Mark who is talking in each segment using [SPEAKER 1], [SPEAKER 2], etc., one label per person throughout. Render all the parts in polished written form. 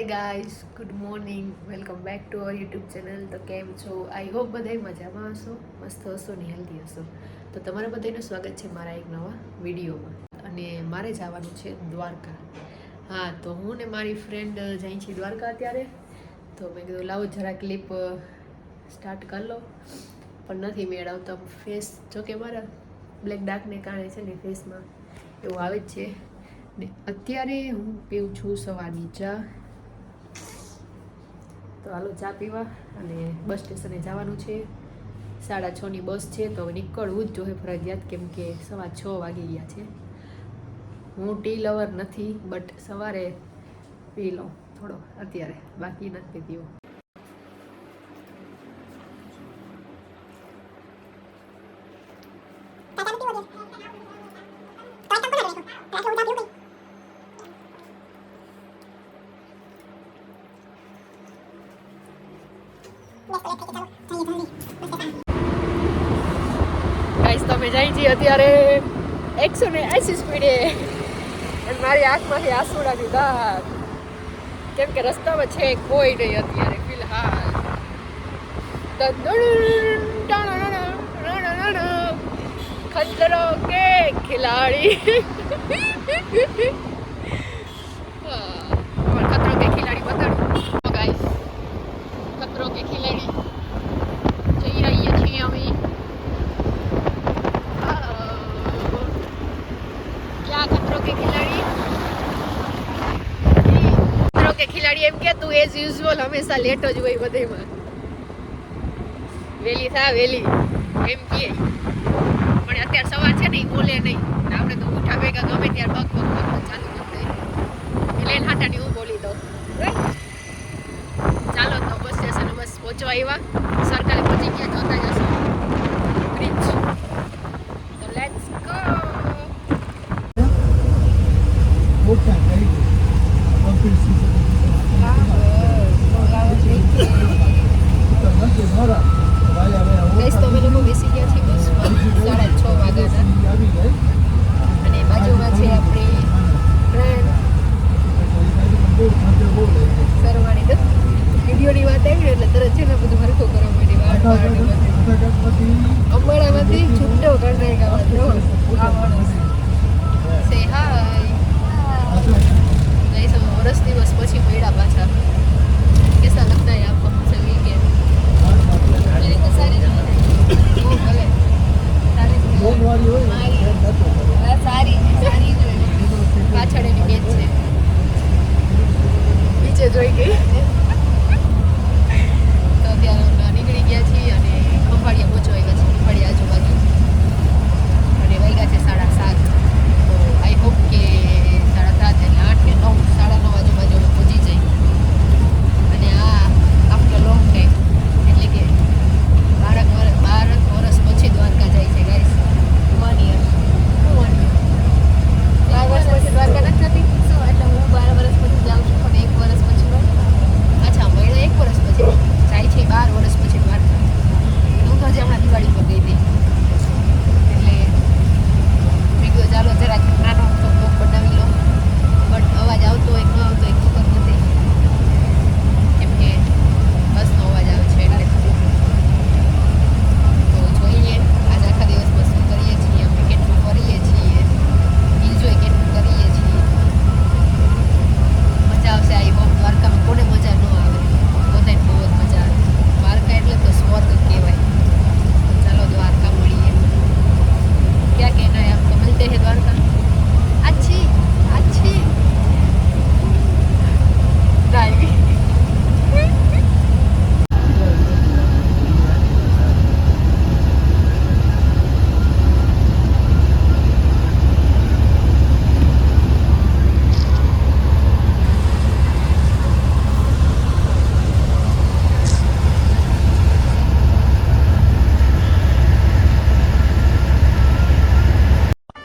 [SPEAKER 1] Guys, good morning, welcome back to our YouTube channel. તો કેમ છો? આઈ હોપ બધાય મજામાં હશો, મસ્ત હશો ને હેલ્ધી હશો. તો તમારા બધાનું સ્વાગત છે મારા એક નવા વિડીયોમાં. અને મારે જવાનું છે દ્વારકા. હા, તો હું ને મારી ફ્રેન્ડ જઈ છીએ દ્વારકા અત્યારે. તો મેં કીધું લાવો જરા ક્લિપ સ્ટાર્ટ કરી લો, પણ નથી મેળવતો. ફેસ જોકે મારા બ્લેક ડાર્કને કારણે છે ને ફેસમાં એવું આવે જ છે. ને અત્યારે હું પીવું છું સવારની ચા. તો હાલો ચા પીવા, અને બસ સ્ટેશને જવાનું છે. 6:30ની બસ છે, તો નીકળવું જ જોઈએ ફરજિયાત, કેમ કે 6:15 વાગી ગયા છે. હું ટી લવર નથી, બટ સવારે પી લઉં થોડો, અત્યારે બાકી નથી પીતી હું. ગાઈસ, તમે જઈ છીએ અત્યારે 180 સ્પીડે, અને મારી આંખમાંથી આંસુડાની ધાર, કેમ કે રસ્તામાં છે કોઈ નહીં અત્યારે ફિલહાલ. ખતરો કે ખિલાડી. ખતરો કે ખિલાડી બતાડું ગાઈસ. ખતરો કે ખિલાડી જઈ રહીએ છીએ અમે. ક્યાં ખતરો કે ખિલાડી? ખતરો કે ખિલાડી એમ કે તું એઝ યુઝ્યુઅલ હંમેશા લેટ જ હોય બધેમાં. વેલી થા વેલી એમ કે, પણ અત્યારે સવાર છે ને એ બોલે નહીં. આપણે તો ઉઠા ભેગા ગમે ત્યારે બક બક બક ચાલુ કરી દઈએ. એટલે એના હાટાની હું બોલી દઉં. ચાલો તો બસ સ્ટેશન બસ પહોંચવા આવ્યા. સરકારે પહોંચી ગયા, જોતા જશો બ્રિજ. તો લેટ્સ ગો. ગઈશ તો અમે લોકો બેસી ગયા છીએ બસમાં 6:30 વાગ્યાના. અને બાજુમાં છે આપણી ફ્રેન્ડ સરવાણી. તો વિડીયોની વાત આવી એટલે તરત છે ને બધું હરખું કરવા માંડી. અંબાડામાંથી છૂટો કરી નાખ્યા. સે હાય ગઈશ. વર્ષ દિવસ પછી મળ્યા પાછા. કેસા લગતા હે આપકો મુझसे वीकेंड? સારી ભલે સારી સારી પાછળ એની બેન છે, નીચે જોઈ ગઈ. તો અત્યારે નીકળી ગયા છીએ અને ખંભાળિયા પહોંચવા ગયા છે. ખંભાળિયા આજુબાજુ અને વાગ્યા છે 7:30. તો આઈ હોપ કે 7:30 એટલે 8 કે 9, 9:30 આજુબાજુ પહોંચી જાય. અને આ આફ્ટર લોંગ ટાઈમ, એટલે કે 12 વર્ષ પછી દ્વારકા જાય છે ગાઈસ. 1 યર. વર્ષ પછી દ્વારકા નથી જતી. શું એટલે હું 12 વર્ષ પછી જાઉં છું, પણ 1 વર્ષ પછી. અચ્છા, મહિનો 1 વર્ષ પછી જાય છે. 12 વર્ષ પછી દ્વારકા. હું તો હમણાં દિવાળી પર ગઈ હતી, એટલે મેં કીધું ચાલો જરાક નાનો તો બ્લોગ બનાવી લો. બટ અવાજ આવતો હોય ન આવતો હોય ખબર નથી, કેમ કે બસનો અવાજ આવે છે એટલે. તો જોઈએ આજે આખા દિવસમાં શું કરીએ છીએ, અમે કેટલું ફરીએ છીએ, એન્જોય કેટલું કરીએ છીએ. મજા આવશે આઈ હોપ. દ્વારકામાં કોને મજા ન આવે? બધાને બહુ જ મજા આવે. દ્વારકા એટલે તો સ્વર્ગ કહેવાય. ચાલો દ્વારકા મળીએ. ક્યાં કહેના હે આપકો? મિલતે હે દ્વારકા. अच्छी अच्छी driving.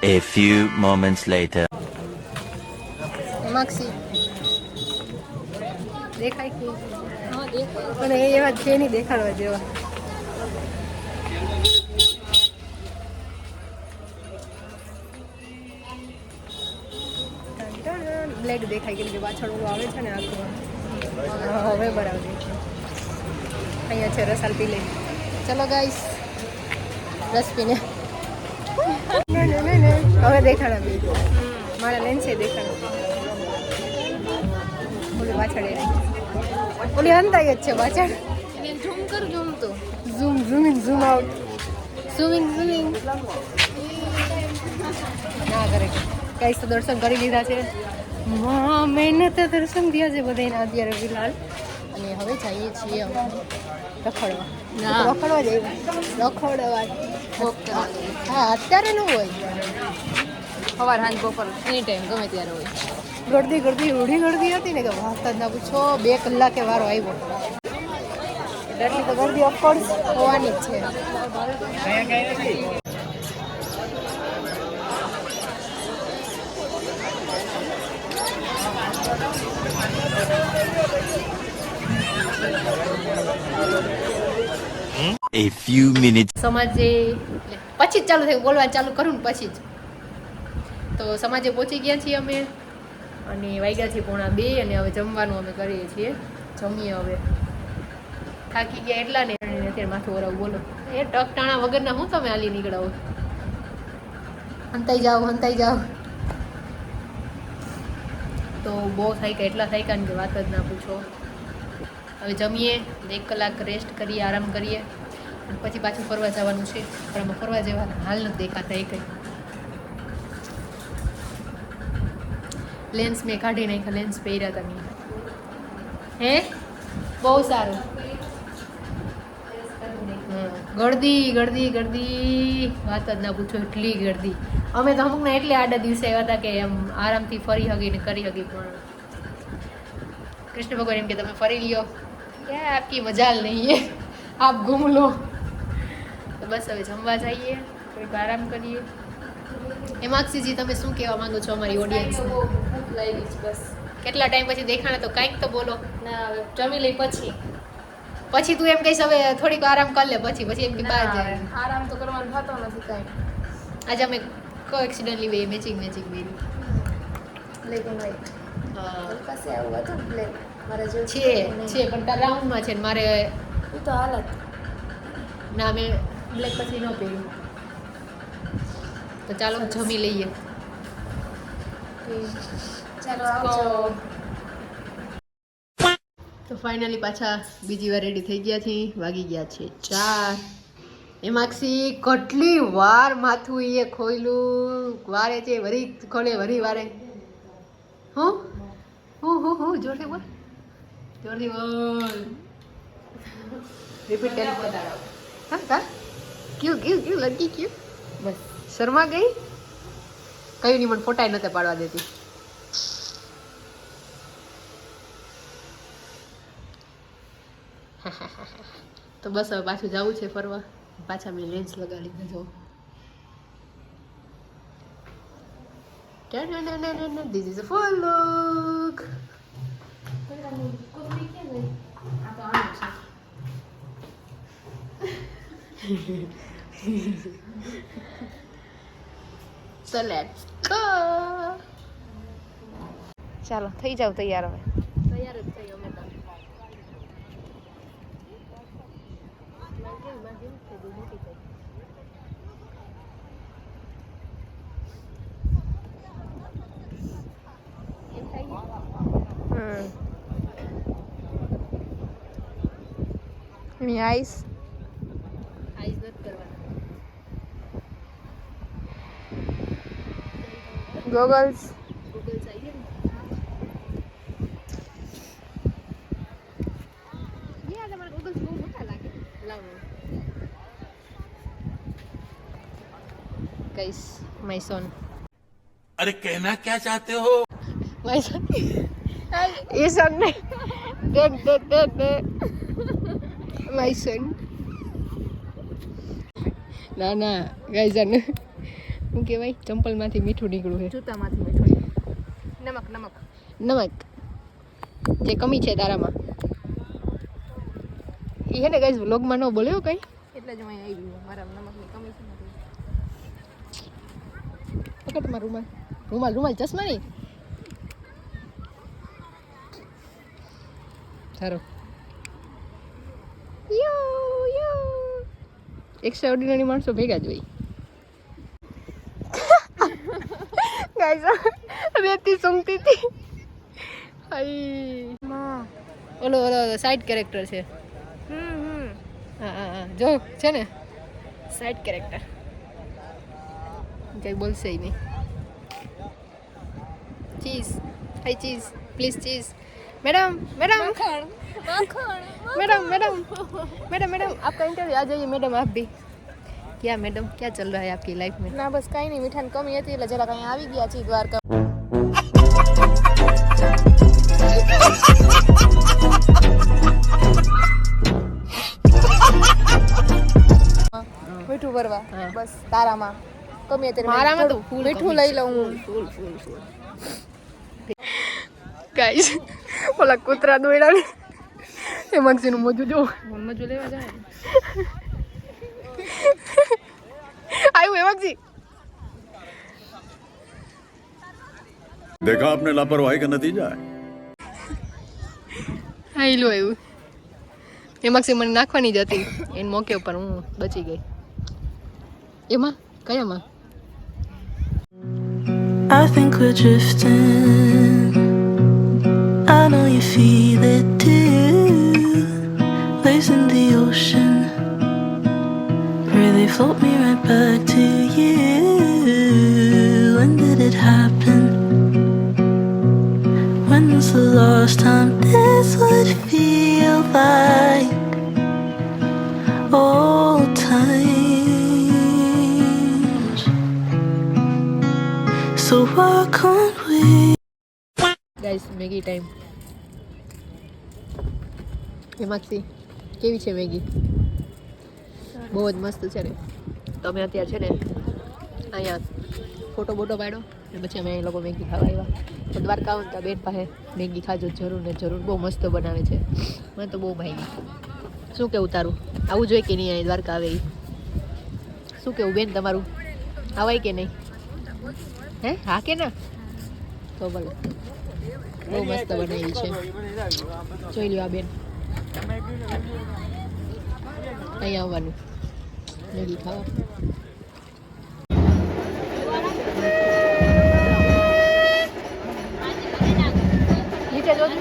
[SPEAKER 2] A few moments later.
[SPEAKER 1] માક્ષી દેખાય કે? હા દેખાય, પણ એવા છે નહીં દેખાડવા જેવા. બ્લેક દેખાય, કેમ કે પાછળ ઓલો આવે છે ને આખું હવે બરાબર છે. અહીંયા છે રસાલ પી લે. ચલો ગાઈસ રસ પીને હવે દેખાડા બી મારા લેન્સ છે દેખાડા ઓલી પાછળ ઓલી હંતાઈ જ છે પાછળ ઝૂમ કર ઝૂમ તો ઝૂમ આઉટ ઝૂમિંગ ના કરે ગાઈસ તો દર્શન કરી લીધા છે મહેનત દર્શન થયા છે બધાના અત્યારે ફિલહાલ અને હવે જઈએ છીએ અમે રખડવા રખડવા હા અત્યારે ન હોય સવાર સાંજ બપોર એની ટાઈમ ગમે ત્યારે હોય ગળદી રૂઢી હતી ને કે વાત જ ના પૂછો 2 કલાકે વારો આવ્યો એટલી તો ગળદી ઓફકોર્સ હોવાની જ છે
[SPEAKER 2] A few minutes.
[SPEAKER 1] સમાજે પછી જ ચાલુ થયું બોલવાનું ચાલુ કરું ને પછી જ તો સમાજે પહોંચી ગયા છીએ અમે અને વાગ્યા છીએ 1:30 અને હવે જમવાનું અમે કરીએ છીએ જમીએ હવે થાકી ગયા એટલા ને અત્યારે માથું ઓરાવું બોલો એ ટક ટાણા વગરના હું તમે હાલી નીકળાવો હંતાઈ જાઓ તો બહુ થાક્યા એટલા થાક્યા ને કે વાત જ ના પૂછો હવે જમીએ 1 કલાક રેસ્ટ કરીએ આરામ કરીએ અને પછી પાછું ફરવા જવાનું છે પણ આમાં ફરવા જેવા હાલ નથી દેખાતા એ કંઈ લેન્સ મેં કાઢી નાખ્યા લેન્સ પહેર્યા હતા મેં હે બહુ સારું ગળદી વાત જ ના પૂછો એટલી ગળદી અમે તો અમુકને એટલે આડા દિવસે આવ્યા હતા કે એમ આરામથી ફરી હગી ને કરી હગી પણ કૃષ્ણ ભગવાન એમ કે તમે ફરી લ્યો क्या आपकी मजाल नहीं है आप घूम लो तो बस હવે જમવા જઈએ થોડીક આરામ કરીએ હેમાક્ષીજી તમે શું કહેવા માંગો છો અમારી ઓડિયન્સ
[SPEAKER 3] ભૂખ લાગી છે બસ
[SPEAKER 1] કેટલા ટાઈમ પછી દેખાણા તો કાંઈક તો બોલો
[SPEAKER 3] ના હવે જમી લઈ પછી
[SPEAKER 1] તું એમ કહીશ હવે થોડીક આરામ કરી લે પછી એમ કે બહાર જાય
[SPEAKER 3] આરામ તો કરવાનો થતો નથી કાંઈ
[SPEAKER 1] આજે અમે કો accidentally way matching very
[SPEAKER 3] black and white પાસે આવું હતું બ્લેક મારા જેવું
[SPEAKER 1] છે પણ તાર રાઉન્ડમાં છે ને મારે
[SPEAKER 3] એ તો હાલત
[SPEAKER 1] ના મેં બ્લેક પછી ન પહેર્યું તો ચાલો જમી લઈએ
[SPEAKER 3] ચાલો આવજો
[SPEAKER 1] તો ફાઇનલી પાછા બીજી વાર રેડી થઈ ગયા છીએ વાગી ગયા છે 4 એમાક્ષી કેટલી વાર માથું એ ખોયલું વારે છે વરી ખોલે વરી વારે હું જોરથી બોલ રિપીટ હા ક્યું લડકી ક્યું બસ શર્મા ગઈ કયું નહીં મને ફોટા નહોતા પાડવા દેતી તો બસ હવે પાછું જવું છે ફરવા પાછા મેં લેન્સ લગાડી દીધો This is a full look. So let's go. ચાલો થઈ જાવ તૈયાર હવે તૈયાર જ થઈ અમે તો એની આઈસ નથી કરવાના ગોગલ્સ આવી ગયા તમારા ગોગલ્સ બહુ મોટા લાગે લાવો ગાઈસ માય સોન
[SPEAKER 2] अरे कहना क्या चाहते हो
[SPEAKER 1] માય સોન એ સોન નહીં દે માય સોન ના ગાઈસ આને શું કહેવાય ચંપલમાંથી મીઠું નીકળ્યું છે
[SPEAKER 3] જૂતામાંથી મીઠું
[SPEAKER 1] નમક જે કમી છે તારામાં એ છે ને ગાઈસ વ્લોગમાં ન બોલ્યો કઈ
[SPEAKER 3] એટલે જ હું અહીં આવી મારા નમકની કમી છે
[SPEAKER 1] પકડ તમારા રૂમાલ ચશ્મા નહીં સારો એક્સ્ટ્રા ઓર્ડિનરી માણસો ભેગા જ હોય ગાઈસ રેતી સૂંઘતી હતી ઓલો સાઈડ કેરેક્ટર છે હા જો છે ને સાઈડ કેરેક્ટર કઈ બોલશે નહીં cheese high cheese please cheese madam madam madam madam madam madam आपका इंटरव्यू आ जाइए मैडम आप भी क्या मैडम क्या चल रहा है आपकी लाइफ में
[SPEAKER 3] ના બસ કાંઈ નહીં મીઠાની કમી હતી એટલે જરાક અહીંયા આવી ગયા છીએ દ્વારકા મીઠું ભરવા બસ તારામાં કમી હતી
[SPEAKER 1] મારામાં તો ફૂલ
[SPEAKER 3] મીઠું લઈ લઉં હું
[SPEAKER 1] ફૂલ ફૂલ ફૂલ ગાઈસ ઓલા કૂતરા દોડ્યા ને એ મગસીનું મોજું જો મોજું લેવા જાય આવ્યું એ મગસી
[SPEAKER 4] देखा आपने लापरवाही का नतीजा है
[SPEAKER 1] આયલું આવ્યું એ મગસી મને નાખવાની જ હતી એને મોકે ઉપર હું બચી ગઈ એમાં કયામાં
[SPEAKER 5] I think we're drifting. I know you feel it too. Waves in the ocean really float me right back to you. When did it happen? When's the last time this would feel like old times? So why can't we?
[SPEAKER 1] Guys Maggi time એ મગસી કેવી છે Maggi બહુ જ મસ્ત છે ને તમે અત્યારે છે ને અહીંયા ફોટો બોટો પાડ્યો ને પછી અમે એ લોકો મેગી ખાવા આવ્યા તો દ્વારકા આવો ને ત્યાં બેન પાસે મેગી ખાજો જરૂર ને જરૂર બહુ મસ્ત બનાવે છે મને તો બહુ ભાઈ શું કેવું તારું આવું જોઈએ કે નહીં અહીં દ્વારકા આવે શું કેવું બેન તમારું આવાય કે નહીં હે હા કે ના તો ભલે બહુ મસ્ત બનાવી છે જોઈ લ્યો આ બેન અહીંયા આવવાનું મેગી ખાવા નીચે જોજો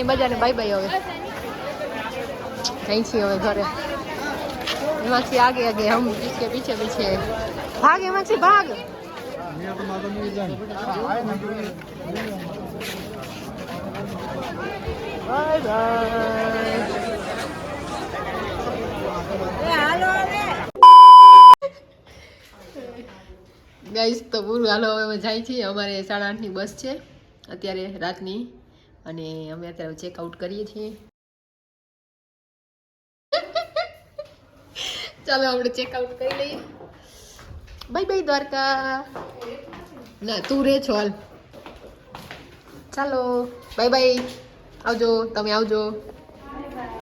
[SPEAKER 1] બજારને બાય બાય હવે અહીં છીએ હવે ઘરે એમાંથી આગે આગે હમ जिसके पीछे पीछे भाग એમાંથી ભાગ બાય બાય ગાઈસ તો પૂરું હાલો હવે જાય છે અમારે 8:30ની બસ છે અત્યારે રાતની અને અમે અત્યારે ચેકઆઉટ કરીએ છીએ ચાલો આપણે ચેકઆઉટ કરી લઈએ બાય બાય દ્વારકા ના તું રે છો હાલ ચાલો બાય બાય આવજો તમે આવજો